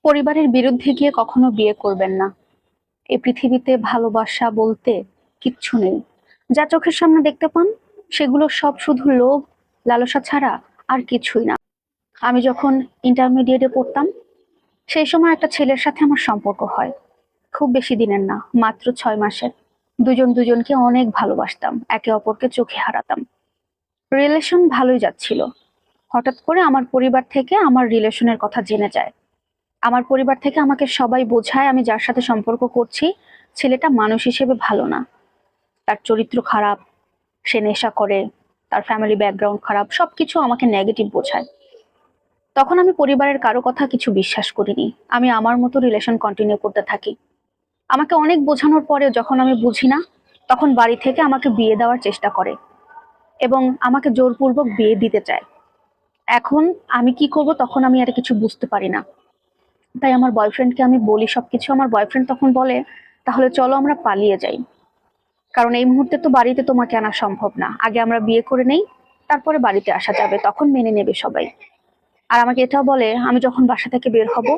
পরিবারের বিরুদ্ধে গিয়ে কখনো বিয়ে করবেন না। এই পৃথিবীতে ভালোবাসা বলতে কিচ্ছু নেই। যা চোখের সামনে দেখতে পান সেগুলো সব শুধু লোভ, লালসা ছাড়া আর কিছুই না। আমি যখন ইন্টারমিডিয়েটে পড়তাম সেই সময় একটা ছেলের সাথে আমার সম্পর্ক হয়। খুব বেশি দিনের না, মাত্র 6 মাসের। দুজন দুজনকে অনেক ভালোবাসতাম, একে অপরকে চোখে হারাতাম। রিলেশন ভালোই যাচ্ছিল। হঠাৎ করে আমার পরিবার থেকে আমার রিলেশনের কথা জেনে যায়। আমার পরিবার থেকে আমাকে সবাই বোঝায় আমি যার সাথে সম্পর্ক করছি ছেলেটা মানুষ হিসেবে ভালো না, তার চরিত্র খারাপ, সে নেশা করে, তার ফ্যামিলি ব্যাকগ্রাউন্ড খারাপ, সবকিছু আমাকে নেগেটিভ বোঝায়। তখন আমি পরিবারের কারো কথা কিছু বিশ্বাস করিনি। আমি আমার মতো রিলেশন কন্টিনিউ করতে থাকি। আমাকে অনেক বোঝানোর পরে যখন আমি বুঝি না, তখন বাড়ি থেকে আমাকে বিয়ে দেওয়ার চেষ্টা করে এবং আমাকে জোরপূর্বক বিয়ে দিতে চায়। এখন আমি কি করব তখন আমি আর কিছু বুঝতে পারি না। তাই আমার বয়ফ্রেন্ডকে আমি বলি সবকিছু। আমার বয়ফ্রেন্ড তখন বলে, তাহলে চলো আমরা পালিয়ে যাই, কারণ এই মুহূর্তে তো বাড়িতে তোমাকে আনা সম্ভব না, আগে আমরা বিয়ে করে নেই, তারপরে বাড়িতে আসা যাবে, তখন মেনে নেবে সবাই। আর আমাকে এটাও বলে আমি যখন বাসা থেকে বের হব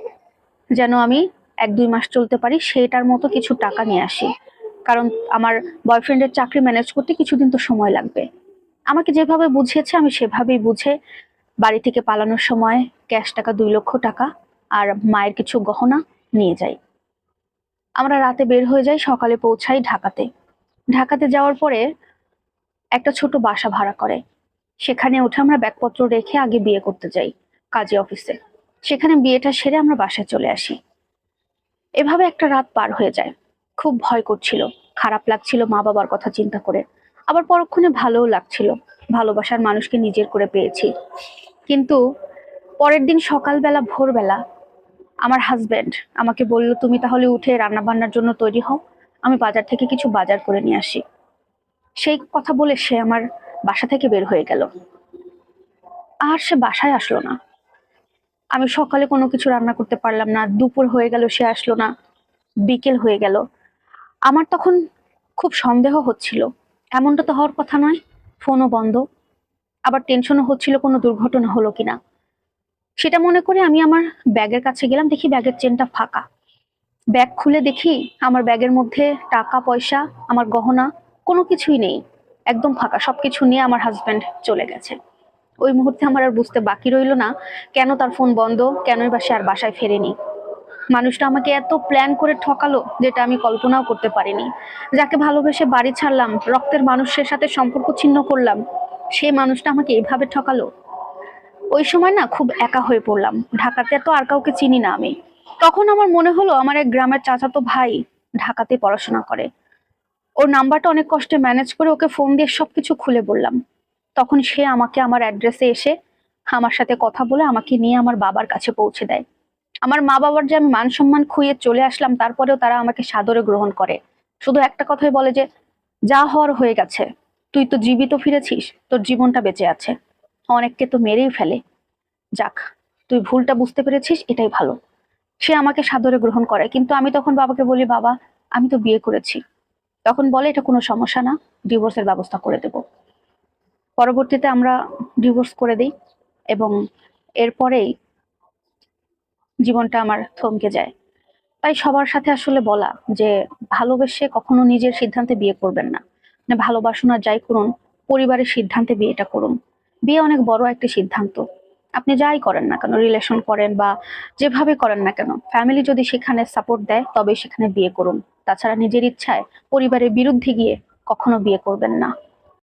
যেন আমি 1-2 মাস চলতে পারি, সেটার মতো কিছু টাকা নিয়ে আসি, কারণ আমার বয়ফ্রেন্ডের চাকরি ম্যানেজ করতে কিছুদিন তো সময় লাগবে। আমাকে যেভাবে বুঝিয়েছে আমি সেভাবেই বুঝে বাড়ি থেকে পালানোর সময় ক্যাশ টাকা 2 লক্ষ টাকা আর মায়ের কিছু গহনা নিয়ে যাই। আমরা রাতে বের হয়ে যাই, সকালে পৌঁছাই ঢাকাতে। ঢাকাতে যাওয়ার পরে একটা ছোট বাসা ভাড়া করে, সেখানে উঠে আমরা ব্যাগপত্র রেখে আগে বিয়ে করতে যাই কাজী অফিসে। সেখানে বিয়েটা সেরে আমরা বাসায় চলে আসি। এভাবে একটা রাত পার হয়ে যায়। খুব ভয় করছিল, খারাপ লাগছিল মা বাবার কথা চিন্তা করে, আবার পরক্ষণে ভালোও লাগছিল, ভালোবাসার মানুষকে নিজের করে পেয়েছি। কিন্তু পরের দিন সকালবেলা ভোরবেলা আমার হাজবেন্ড আমাকে বলল, তুমি তাহলে উঠে রান্না বান্নার জন্য তৈরি হও, আমি বাজার থেকে কিছু বাজার করে নিয়ে আসি। সেই কথা বলে সে আমার বাসা থেকে বের হয়ে গেল। আর সে বাসায় আসলো না। আমি সকালে কোনো কিছু রান্না করতে পারলাম না, দুপুর হয়ে গেল সে আসলো না, বিকেল হয়ে গেল। আমার তখন খুব সন্দেহ হচ্ছিল, এমনটা তো হওয়ার কথা নয়, ফোনও বন্ধ। আবার টেনশনও হচ্ছিল কোনো দুর্ঘটনা হলো কিনা। সেটা মনে করে আমি আমার ব্যাগের কাছে গেলাম, দেখি ব্যাগের চেনটা ফাঁকা। ব্যাগ খুলে দেখি আমার ব্যাগের মধ্যে টাকা পয়সা, আমার গহনা কোনো কিছুই নেই, একদম ফাঁকা। সবকিছু নিয়ে আমার হাজবেন্ড চলে গেছে। ওই মুহূর্তে আমার আর বুঝতে বাকি রইল না কেন তার ফোন বন্ধ, কেনই বা সে আর বাসায় ফেরেনি। মানুষটা আমাকে এত প্ল্যান করে ঠকালো যেটা আমি কল্পনাও করতে পারিনি। যাকে ভালোবেসে বাড়ি ছাড়লাম, রক্তের মানুষের সাথে সম্পর্ক ছিন্ন করলাম, সেই মানুষটা আমাকে এভাবে ঠকালো। ওই সময় না খুব একা হয়ে পড়লাম। ঢাকাতে তো আর কাউকে চিনি না আমি। তখন আমার মনে হলো আমার এক গ্রামের চাচাতো ভাই ঢাকাতে পড়াশোনা করে। ওর নাম্বারটা অনেক কষ্টে ম্যানেজ করে ওকে ফোন দিয়ে সবকিছু খুলে বললাম। তখন সে আমাকে আমার অ্যাড্রেসে এসে আমার সাথে কথা বলে আমাকে নিয়ে আমার বাবার কাছে পৌঁছে দেয়। আমার মা বাবার যে আমি মান সম্মান খুইয়ে চলে আসলাম, তারপরেও তারা আমাকে সাদরে গ্রহণ করে। শুধু একটা কথাই বলে যে যা হওয়ার হয়ে গেছে, তুই তো জীবিত ফিরেছিস, তোর জীবনটা বেঁচে আছে, অনেককে তো মেরেই ফেলে, যাক তুই ভুলটা বুঝতে পেরেছিস, এটাই ভালো। সে আমাকে সাদরে গ্রহণ করে, কিন্তু আমি তখন বাবাকে বলি, বাবা আমি তো বিয়ে করেছি। তখন বলে এটা কোনো সমস্যা না, ডিভোর্সের ব্যবস্থা করে দেব। পরবর্তীতে আমরা ডিভোর্স করে দিই এবং এরপরেই জীবনটা আমার থমকে যায়। তাই সবার সাথে আসলে বলা যে ভালোবেসে কখনো নিজের সিদ্ধান্তে বিয়ে করবেন না। মানে ভালোবাসুন আর যাই করুন, পরিবারের সিদ্ধান্তে বিয়েটা করুন। বিয়ে অনেক বড় একটা সিদ্ধান্ত। আপনি যাই করেন না কেন, রিলেশন করেন বা যেভাবে করেন না কেন, ফ্যামিলি যদি সেখানে সাপোর্ট দেয় তবে সেখানে বিয়ে করুন। তাছাড়া নিজের ইচ্ছায় পরিবারের বিরুদ্ধে গিয়ে কখনো বিয়ে করবেন না।